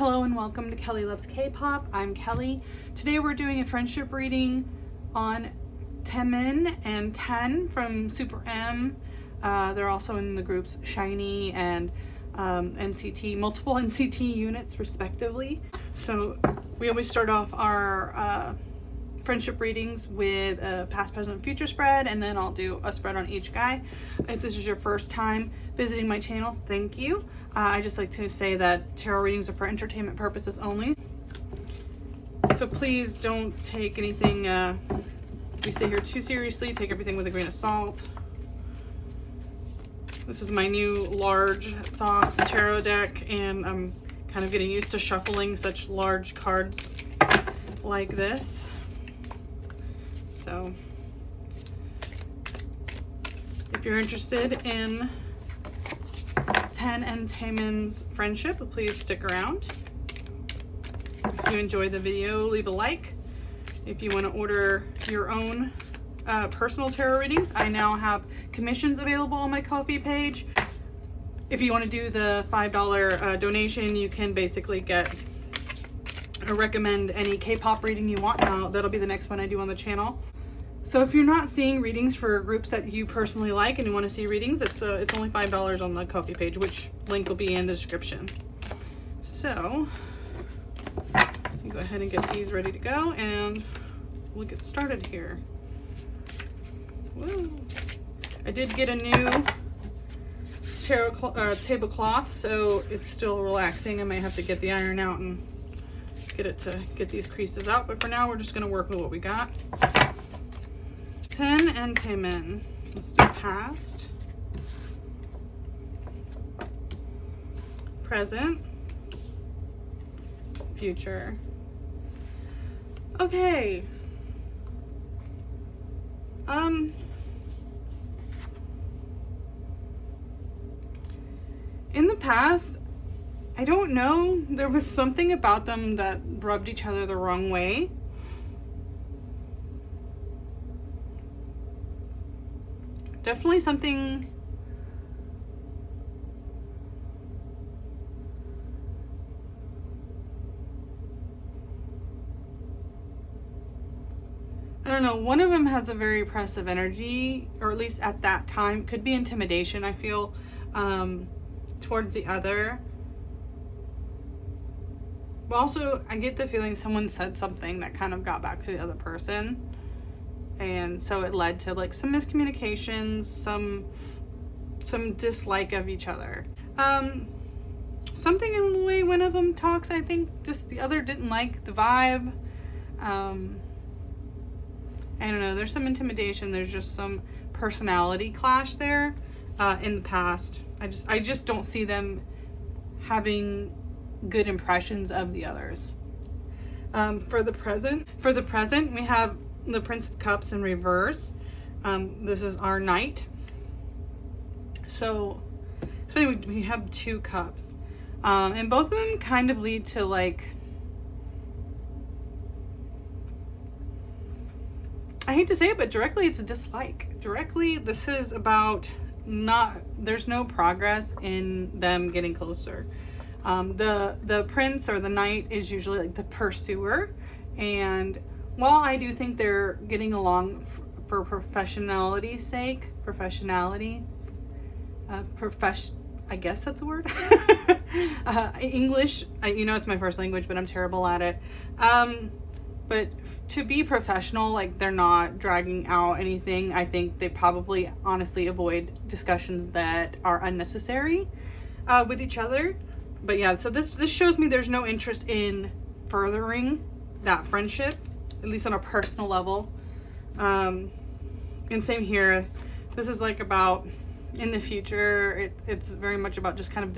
Hello and welcome to Kelly Loves K-Pop. I'm Kelly. Today we're doing a friendship reading on Taemin and Ten from SuperM. They're also in the groups SHINee and NCT, multiple NCT units respectively. So we always start off our friendship readings with a past, present, future spread, and then I'll do a spread on each guy. If this is your first time visiting my channel, thank you. I just like to say that tarot readings are for entertainment purposes only. So please don't take anything we say here too seriously. Take everything with a grain of salt. This is my new large Thoughts tarot deck, and I'm kind of getting used to shuffling such large cards like this. So if you're interested in Ten and Taemin's friendship, please stick around. If you enjoyed the video, leave a like. If you want to order your own personal tarot readings, I now have commissions available on my Ko-fi page. If you want to do the $5 donation, you can basically get or recommend any K-pop reading you want. Now that'll be the next one I do on the channel. So if you're not seeing readings for groups that you personally like and you want to see readings, it's only $5 on the Ko-fi page, which link will be in the description. So go ahead and get these ready to go, and we'll get started here. Woo. I did get a new tablecloth, so it's still relaxing. I might have to get the iron out and get it to get these creases out, but for now we're just going to work with what we got. Ten and Taemin. Let's do past, present, future. Okay. In the past, I don't know, there was something about them that rubbed each other the wrong way. Definitely something I don't know, one of them has a very oppressive energy, or at least at that time. Could be intimidation, I feel, towards the other. But also, I get the feeling someone said something that kind of got back to the other person. And so it led to like some miscommunications, some dislike of each other. Something in the way one of them talks, I think just the other didn't like the vibe. I don't know, there's some intimidation, there's just some personality clash there in the past. I just don't see them having good impressions of the others. For the present, we have the Prince of Cups in reverse. This is our knight. So anyway, we have two cups. And both of them kind of lead to, like, I hate to say it, but directly it's a dislike. Directly, this is about there's no progress in them getting closer. The prince or the knight is usually like the pursuer, and while I do think they're getting along for professionality's sake, I guess that's a word. English, you know, it's my first language, but I'm terrible at it. But to be professional, like, they're not dragging out anything. I think they probably honestly avoid discussions that are unnecessary with each other. But yeah, so this shows me there's no interest in furthering that friendship, at least on a personal level. And same here. This is like about in the future. It's very much about just kind of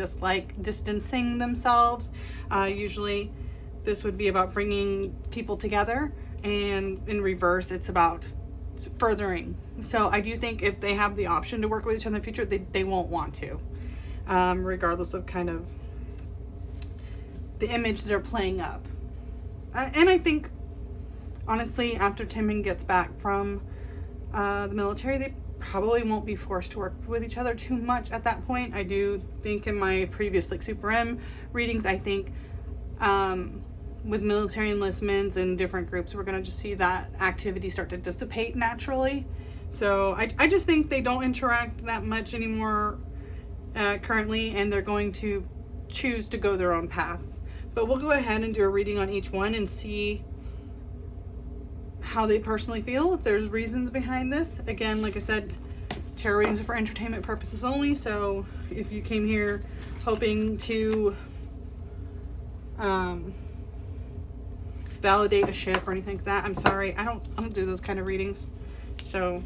distancing themselves. Usually this would be about bringing people together, and in reverse it's about furthering. So I do think if they have the option to work with each other in the future, they won't want to, regardless of kind of the image they're playing up. And I think honestly, after Taemin gets back from the military, they probably won't be forced to work with each other too much at that point. I do think in my previous like SuperM readings, I think with military enlistments and different groups, we're going to just see that activity start to dissipate naturally. So I just think they don't interact that much anymore currently, and they're going to choose to go their own paths. But we'll go ahead and do a reading on each one and see how they personally feel, if there's reasons behind this. Again, like I said, tarot readings are for entertainment purposes only, so if you came here hoping to validate a ship or anything like that, I'm sorry, I don't do those kind of readings. So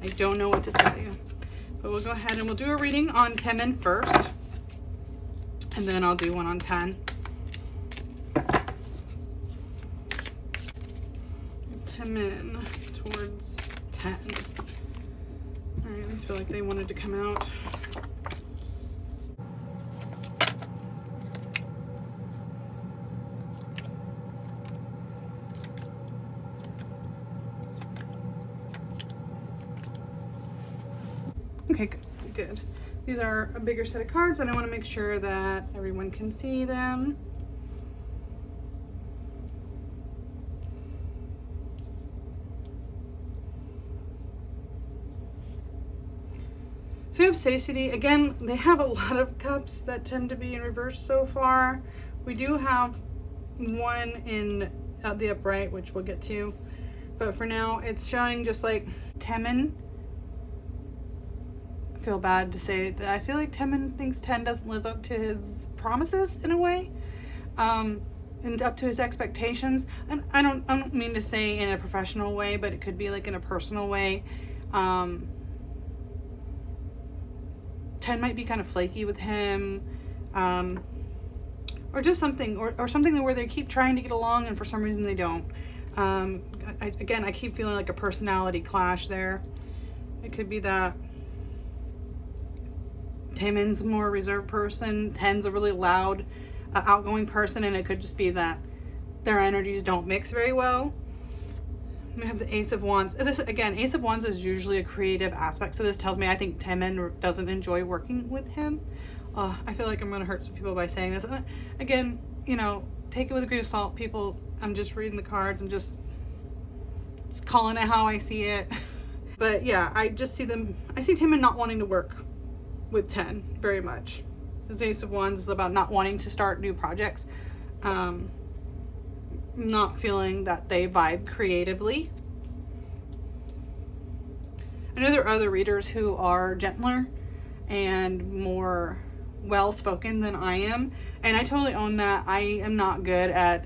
I don't know what to tell you. But we'll go ahead and we'll do a reading on Taemin first, and then I'll do one on 10. Taemin towards 10. Alright, I just feel like they wanted to come out. Okay, good. These are a bigger set of cards, and I want to make sure that everyone can see them. So we have satiety. Again, they have a lot of cups that tend to be in reverse so far. We do have one in the upright, which we'll get to. But for now, it's showing just like Taemin. I feel bad to say that I feel like Taemin thinks 10 doesn't live up to his promises in a way, and up to his expectations. And I don't mean to say in a professional way, but it could be like in a personal way. 10 might be kind of flaky with him, or just something, or something where they keep trying to get along and for some reason they don't. Again, I keep feeling like a personality clash there. It could be that Taemin's a more reserved person, 10's a really loud, outgoing person, and it could just be that their energies don't mix very well. We have the Ace of Wands. This, again, Ace of Wands is usually a creative aspect, so this tells me I think Taemin doesn't enjoy working with him. I feel like I'm going to hurt some people by saying this. And again, you know, take it with a grain of salt, people. I'm just reading the cards. I'm just calling it how I see it. But yeah, I just see them. I see Taemin not wanting to work with 10 very much. His Ace of Wands is about not wanting to start new projects. Not feeling that they vibe creatively. I know there are other readers who are gentler and more well-spoken than I am, and I totally own that. I am not good at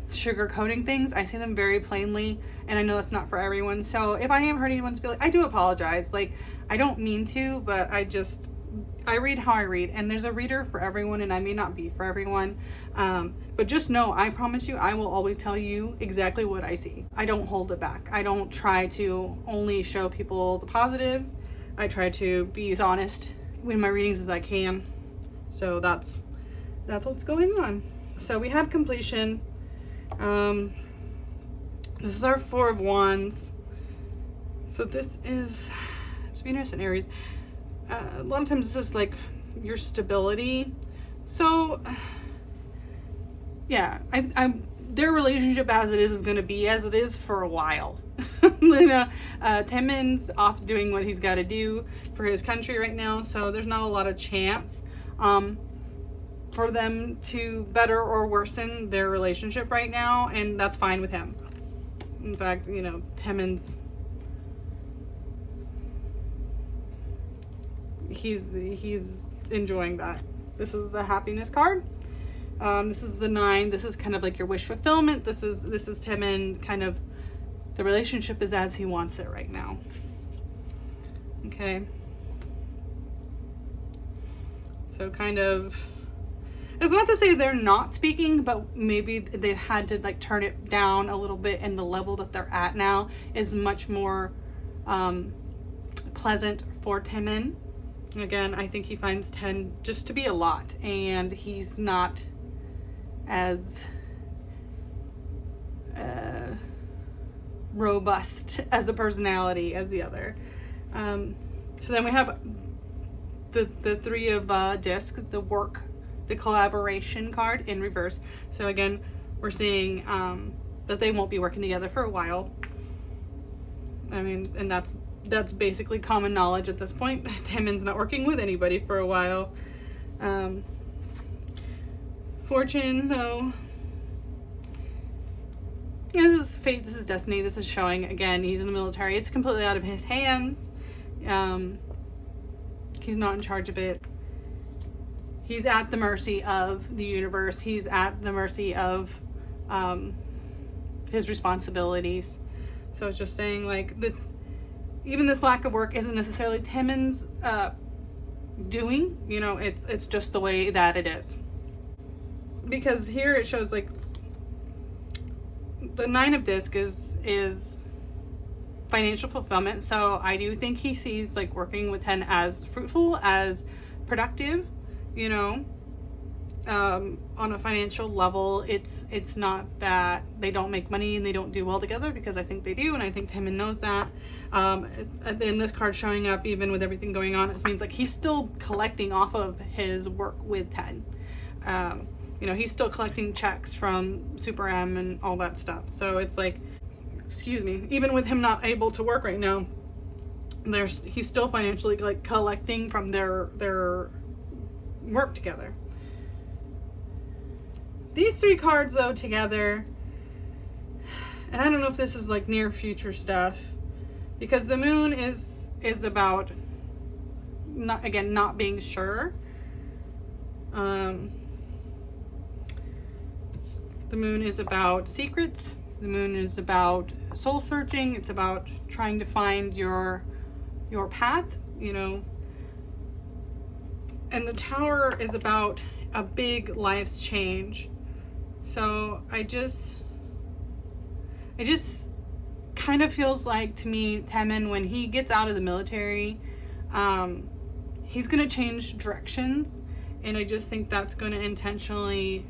sugarcoating things. I say them very plainly, and I know that's not for everyone. So if I am hurting anyone's feelings, I do apologize. Like, I don't mean to, but I read how I read, and there's a reader for everyone, and I may not be for everyone. But just know, I promise you, I will always tell you exactly what I see. I don't hold it back. I don't try to only show people the positive. I try to be as honest in my readings as I can. So that's what's going on. So we have completion. This is our Four of Wands. So this is Venus and Aries. A lot of times this is like your stability. So yeah, their relationship as it is going to be as it is for a while. Taemin's off doing what he's got to do for his country right now, so there's not a lot of chance for them to better or worsen their relationship right now, and that's fine with him. In fact, you know, Taemin's he's enjoying that. This is the happiness card. This is the 9. This is kind of like your wish fulfillment. This is Taemin, kind of the relationship is as he wants it right now. Okay. So kind of, it's not to say they're not speaking, but maybe they've had to like turn it down a little bit, and the level that they're at now is much more pleasant for Taemin. Again, I think he finds 10 just to be a lot, and he's not as robust as a personality as the other. So then we have the three of discs, the collaboration card in reverse. So again, we're seeing that they won't be working together for a while. I mean, and that's basically common knowledge at this point. Taemin's not working with anybody for a while. Fortune, no. Yeah, this is fate, this is destiny, this is showing, again, he's in the military. It's completely out of his hands. He's not in charge of it. He's at the mercy of the universe. He's at the mercy of his responsibilities. So it's just saying, like, this, even this lack of work isn't necessarily Taemin's doing, you know, it's just the way that it is. Because here it shows, like, the 9 of disc is financial fulfillment. So I do think he sees, like, working with 10 as fruitful, as productive, you know. On a financial level, it's not that they don't make money and they don't do well together, because I think they do, and I think Taemin knows that. And this card showing up, even with everything going on, it means, like, he's still collecting off of his work with 10. You know, he's still collecting checks from SuperM and all that stuff. So it's like, excuse me, even with him not able to work right now, he's still financially, like, collecting from their work together. These 3 cards, though, together, and I don't know if this is, like, near future stuff, because the moon is about not being sure. The moon is about secrets. The moon is about soul searching. It's about trying to find your path, you know. And the Tower is about a big life's change. So I just kind of feels like, to me, Taemin, when he gets out of the military, he's gonna change directions, and I just think that's gonna intentionally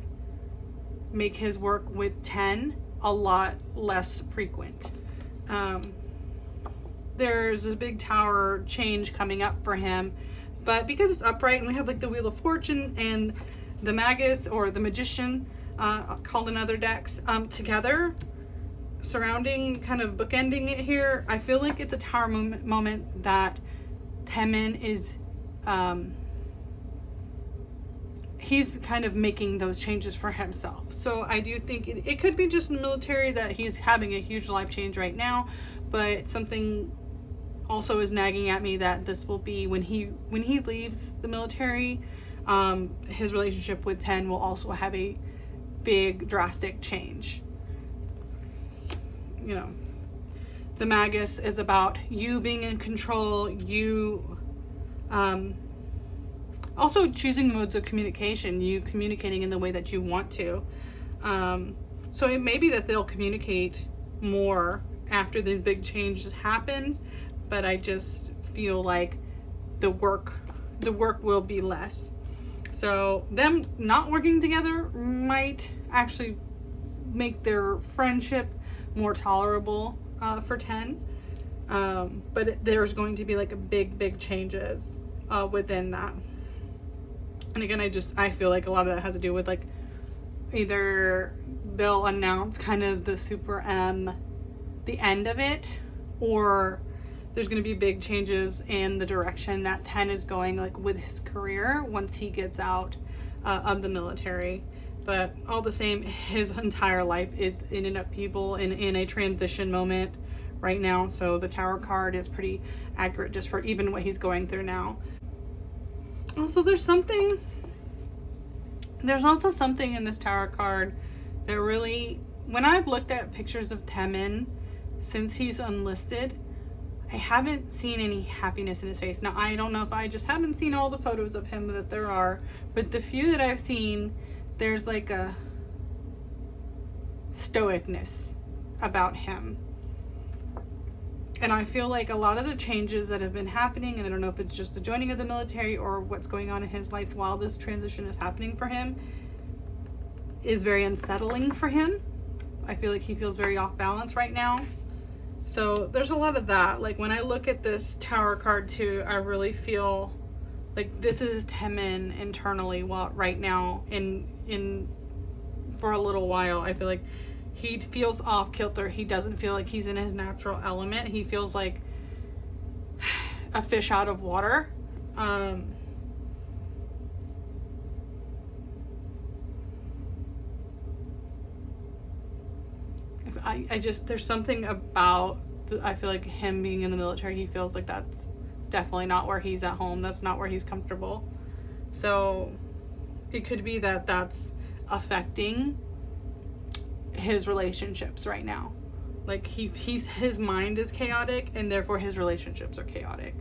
make his work with 10 a lot less frequent. There's a big Tower change coming up for him, but because it's upright and we have, like, the Wheel of Fortune and the Magus, or the Magician, called in other decks, together, surrounding, kind of bookending it here, I feel like it's a Tower moment that Taemin is, he's kind of making those changes for himself. So I do think it could be just in the military that he's having a huge life change right now, but something also is nagging at me that this will be when he leaves the military. His relationship with 10 will also have a big drastic change. You know, the Magus is about you being in control, you also choosing modes of communication, you communicating in the way that you want to. So it may be that they'll communicate more after these big changes happened, but I just feel like the work will be less. So them not working together might actually make their friendship more tolerable for 10. But there's going to be, like, a big changes within that. And again, I feel like a lot of that has to do with, like, either they'll announce kind of the SuperM, the end of it, or there's going to be big changes in the direction that 10 is going, like, with his career once he gets out of the military. But all the same, his entire life is in an upheaval, in a transition moment right now. So the Tower card is pretty accurate just for even what he's going through now. Also, there's also something in this Tower card that really, when I've looked at pictures of Taemin since he's enlisted, I haven't seen any happiness in his face. Now, I don't know if I just haven't seen all the photos of him that there are, but the few that I've seen, there's, like, a stoicness about him. And I feel like a lot of the changes that have been happening, and I don't know if it's just the joining of the military or what's going on in his life while this transition is happening for him, is very unsettling for him. I feel like he feels very off balance right now. So there's a lot of that. Like, when I look at this Tower card too, I really feel like this is Taemin internally, while right now in for a little while I feel like he feels off kilter. He doesn't feel like he's in his natural element. He feels like a fish out of water. I just, there's something about, I feel like him being in the military, he feels like that's definitely not where he's at home. That's not where he's comfortable. So it could be that that's affecting his relationships right now. Like his mind is chaotic, and therefore his relationships are chaotic.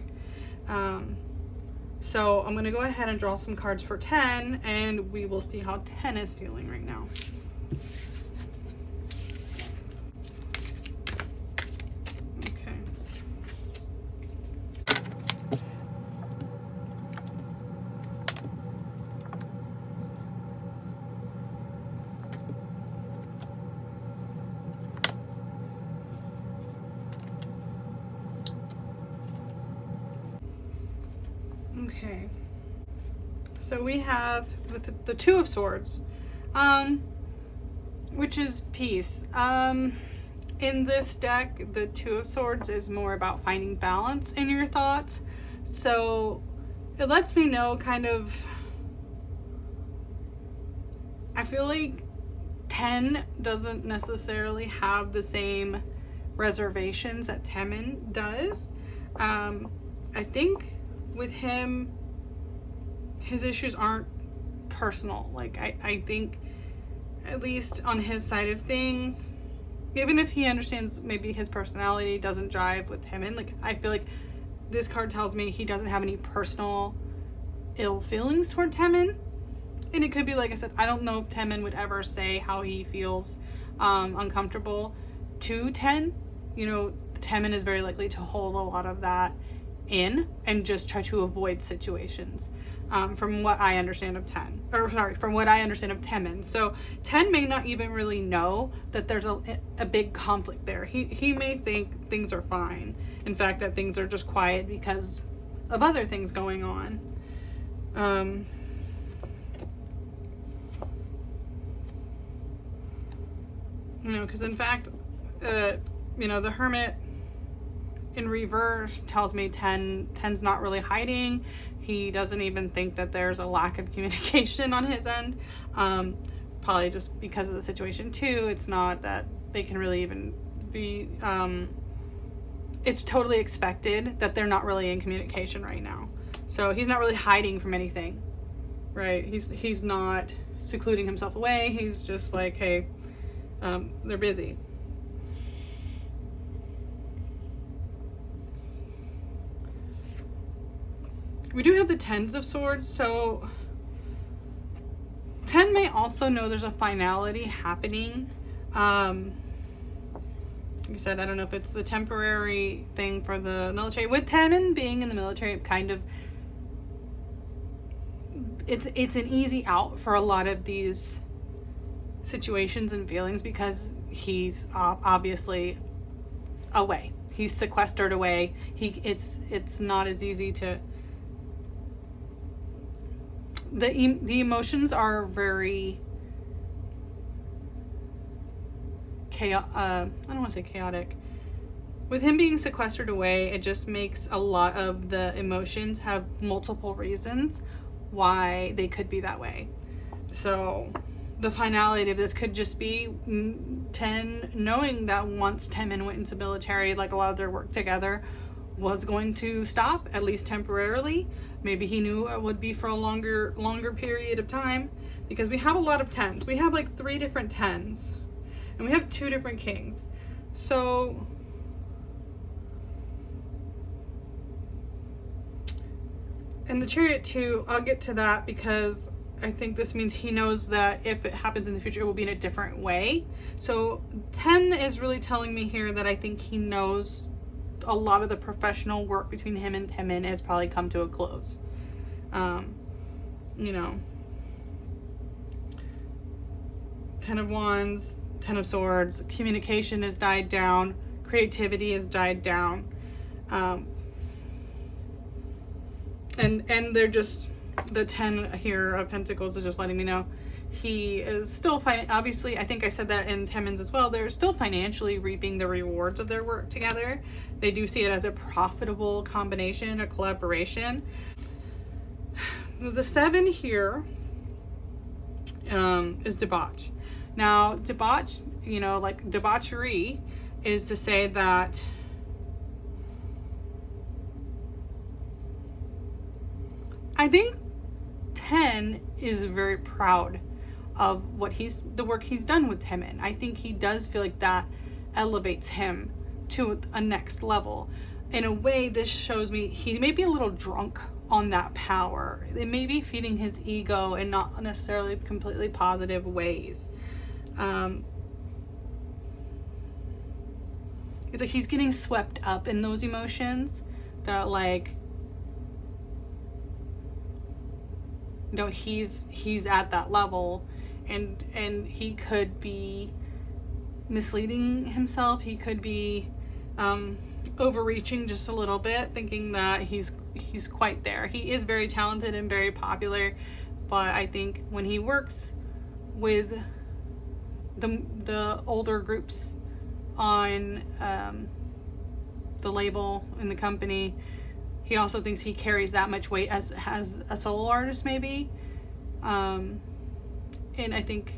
So I'm gonna go ahead and draw some cards for 10, and we will see how 10 is feeling right now. Okay, so we have the Two of Swords, which is peace. In this deck, the Two of Swords is more about finding balance in your thoughts. So it lets me know kind of, I feel like 10 doesn't necessarily have the same reservations that Taemin does. I think with him, his issues aren't personal. Like I think, at least on his side of things, even if he understands maybe his personality doesn't jive with Taemin, like I feel like this card tells me he doesn't have any personal ill feelings toward Taemin. And it could be, like I said, I don't know if Taemin would ever say how he feels uncomfortable to 10. You know, Taemin is very likely to hold a lot of that in and just try to avoid situations, from what I understand of from what I understand of Taemin. So 10 may not even really know that there's a big conflict there. He may think things are fine. In fact, that things are just quiet because of other things going on. You know, because in fact, you know, the Hermit in reverse tells me 10's not really hiding. He doesn't even think that there's a lack of communication on his end. Probably just because of the situation too. It's not that they can really even be, it's totally expected that they're not really in communication right now. So he's not really hiding from anything, right? He's not secluding himself away. He's just like, hey, they're busy. We do have the Tens of Swords, so 10 may also know there's a finality happening. Like I said, I don't know if it's the temporary thing for the military. With Taemin being in the military, kind of, it's an easy out for a lot of these situations and feelings because he's obviously away. He's sequestered away. It's not as easy to. The emotions are very chaotic. I don't want to say chaotic. With him being sequestered away, it just makes a lot of the emotions have multiple reasons why they could be that way. So the finality of this could just be 10 knowing that once Taemin went into military, like a lot of their work together was going to stop, at least temporarily. Maybe he knew it would be for a longer period of time, because we have a lot of 10s. We have like 3 different 10s, and we have 2 different kings. So and the Chariot too, I'll get to that, because I think this means he knows that if it happens in the future, it will be in a different way. So 10 is really telling me here that I think he knows a lot of the professional work between him and Taemin has probably come to a close. You know, 10 of Wands, 10 of Swords, communication has died down, creativity has died down. And And they're just, the 10 here of Pentacles is just letting me know he is still obviously, I think I said that in Taemin's as well, they're still financially reaping the rewards of their work together. They do see it as a profitable combination, a collaboration. The 7 here is debauch. Now, debauch, you know, like debauchery is to say that I think 10 is very proud of what the work he's done with Taemin. I think he does feel like that elevates him to a next level. In a way, this shows me he may be a little drunk on that power. It may be feeding his ego in not necessarily completely positive ways. It's like he's getting swept up in those emotions that, like, you know, he's at that level, and he could be misleading himself. He could be overreaching just a little bit, thinking that he's quite there. He is very talented and very popular, but I think when he works with the older groups on the label in the company, he also thinks he carries that much weight as a solo artist, maybe. And I think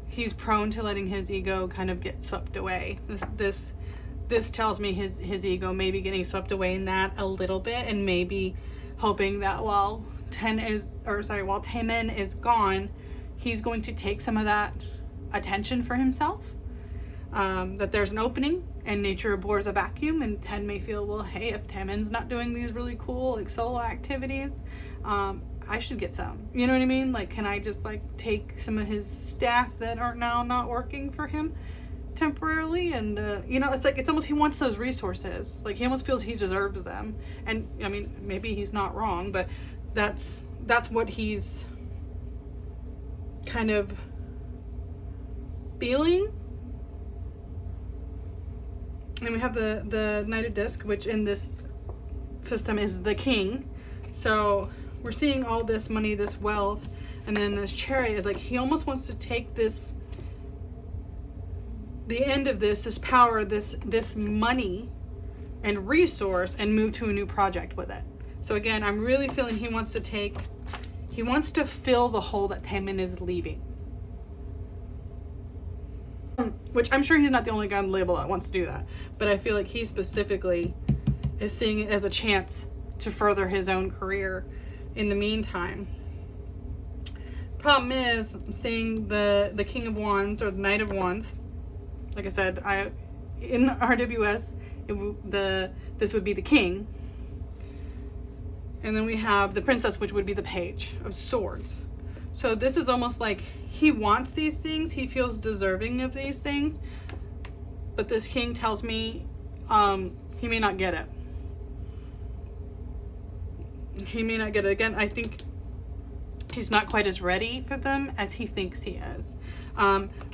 he's prone to letting his ego kind of get swept away. This tells me his ego may be getting swept away in that a little bit, and maybe hoping that while Taemin is gone, he's going to take some of that attention for himself. That there's an opening and nature abhors a vacuum, and 10 may feel, well, hey, if Taemin's not doing these really cool like solo activities, I should get some. You know what I mean? Like, can I just like take some of his staff that are now not working for him temporarily? And you know, it's like, it's almost, he wants those resources. Like, he almost feels he deserves them. And I mean, maybe he's not wrong, but that's what he's kind of feeling. And we have the Knight of Disc, which in this system is the king. So we're seeing all this money, this wealth, and then this Chariot is like, he almost wants to take this, the end of this power, this money and resource, and move to a new project with it. So again, I'm really feeling he wants to fill the hole that Taemin is leaving. Which I'm sure he's not the only guy on the label that wants to do that. But I feel like he specifically is seeing it as a chance to further his own career in the meantime. Problem is, seeing the King of Wands or the Knight of Wands, like I said, in RWS, this would be the King. And then we have the Princess, which would be the Page of Swords. So this is almost like he wants these things. He feels deserving of these things. But this king tells me he may not get it. He may not get it. Again, I think he's not quite as ready for them as he thinks he is.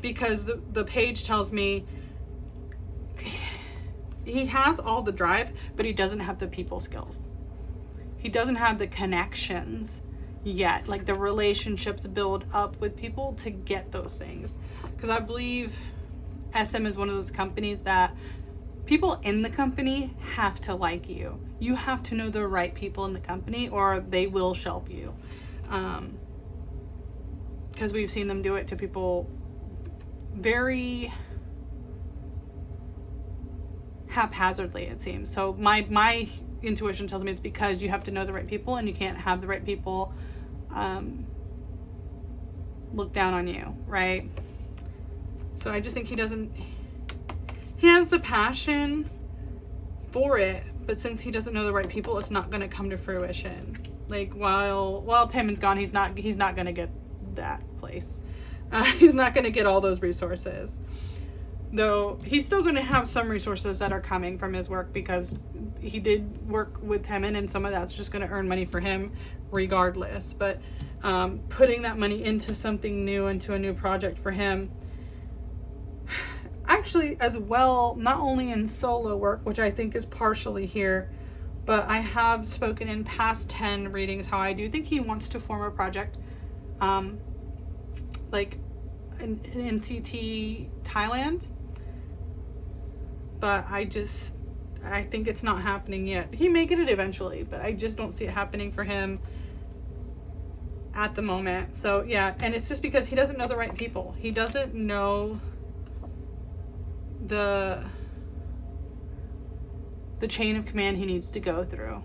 Because the page tells me he has all the drive, but he doesn't have the people skills. He doesn't have the connections yet, like the relationships build up with people to get those things. Because I believe SM is one of those companies that people in the company have to like you. You have to know the right people in the company, or they will shelf you. Because we've seen them do it to people very haphazardly, it seems. So my intuition tells me it's because you have to know the right people, and you can't have the right people look down on you, right? So I just think he has the passion for it, but since he doesn't know the right people, it's not going to come to fruition. Like, while Taemin's gone, he's not going to get that place. He's not going to get all those resources. Though he's still going to have some resources that are coming from his work, because he did work with Taemin, and some of that's just going to earn money for him regardless. But putting that money into something new, into a new project for him, actually, as well, not only in solo work, which I think is partially here, But I have spoken in past 10 readings how I do think he wants to form a project, like in NCT Thailand. But I think it's not happening yet. He may get it eventually, but I just don't see it happening for him at the moment. So yeah, and it's just because he doesn't know the right people. He doesn't know the chain of command he needs to go through.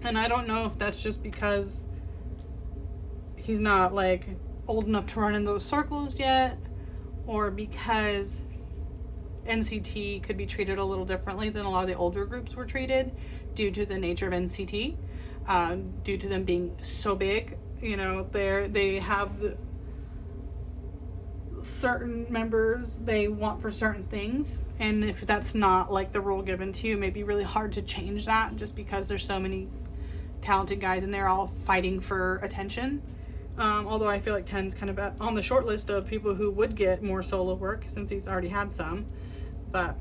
And I don't know if that's just because he's not like old enough to run in those circles yet, or because NCT could be treated a little differently than a lot of the older groups were treated due to the nature of NCT, due to them being so big. You know, they have the certain members they want for certain things, and if that's not like the role given to you, it may be really hard to change that just because there's so many talented guys and they're all fighting for attention. Although I feel like 10's kind of on the short list of people who would get more solo work since he's already had some, but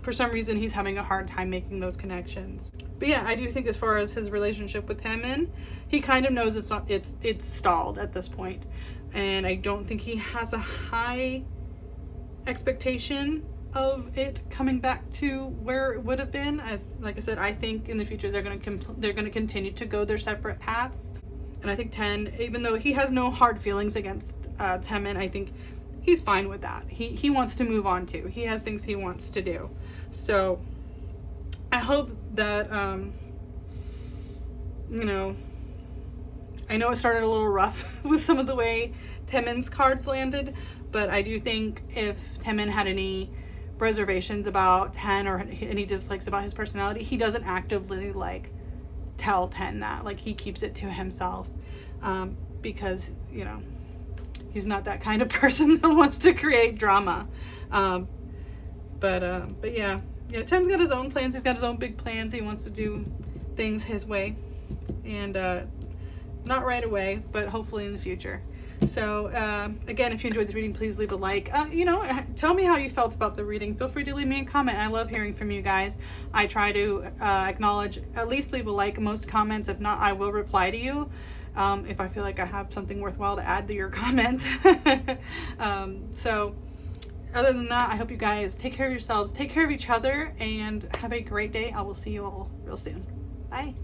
for some reason he's having a hard time making those connections. But yeah, I do think as far as his relationship with Taemin, he kind of knows it's stalled at this point, and I don't think he has a high expectation of it coming back to where it would have been. Like I said, I think in the future they're going to continue to go their separate paths. And I think 10, even though he has no hard feelings against Taemin, I think he's fine with that. He wants to move on too. He has things he wants to do. So I hope that, you know, I know it started a little rough with some of the way Taemin's cards landed, but I do think if Taemin had any reservations about 10 or any dislikes about his personality, he doesn't actively like tell 10 that. Like, he keeps it to himself, because, you know, he's not that kind of person that wants to create drama. But yeah, 10's got his own plans. He's got his own big plans. He wants to do things his way, and not right away, but hopefully in the future. So again, if you enjoyed this reading, please leave a like. You know, tell me how you felt about the reading. Feel free to leave me a comment. I love hearing from you guys. I try to acknowledge, at least leave a like, most comments. If not, I will reply to you if I feel like I have something worthwhile to add to your comment. So other than that, I hope you guys take care of yourselves, take care of each other, and have a great day. I will see you all real soon. Bye.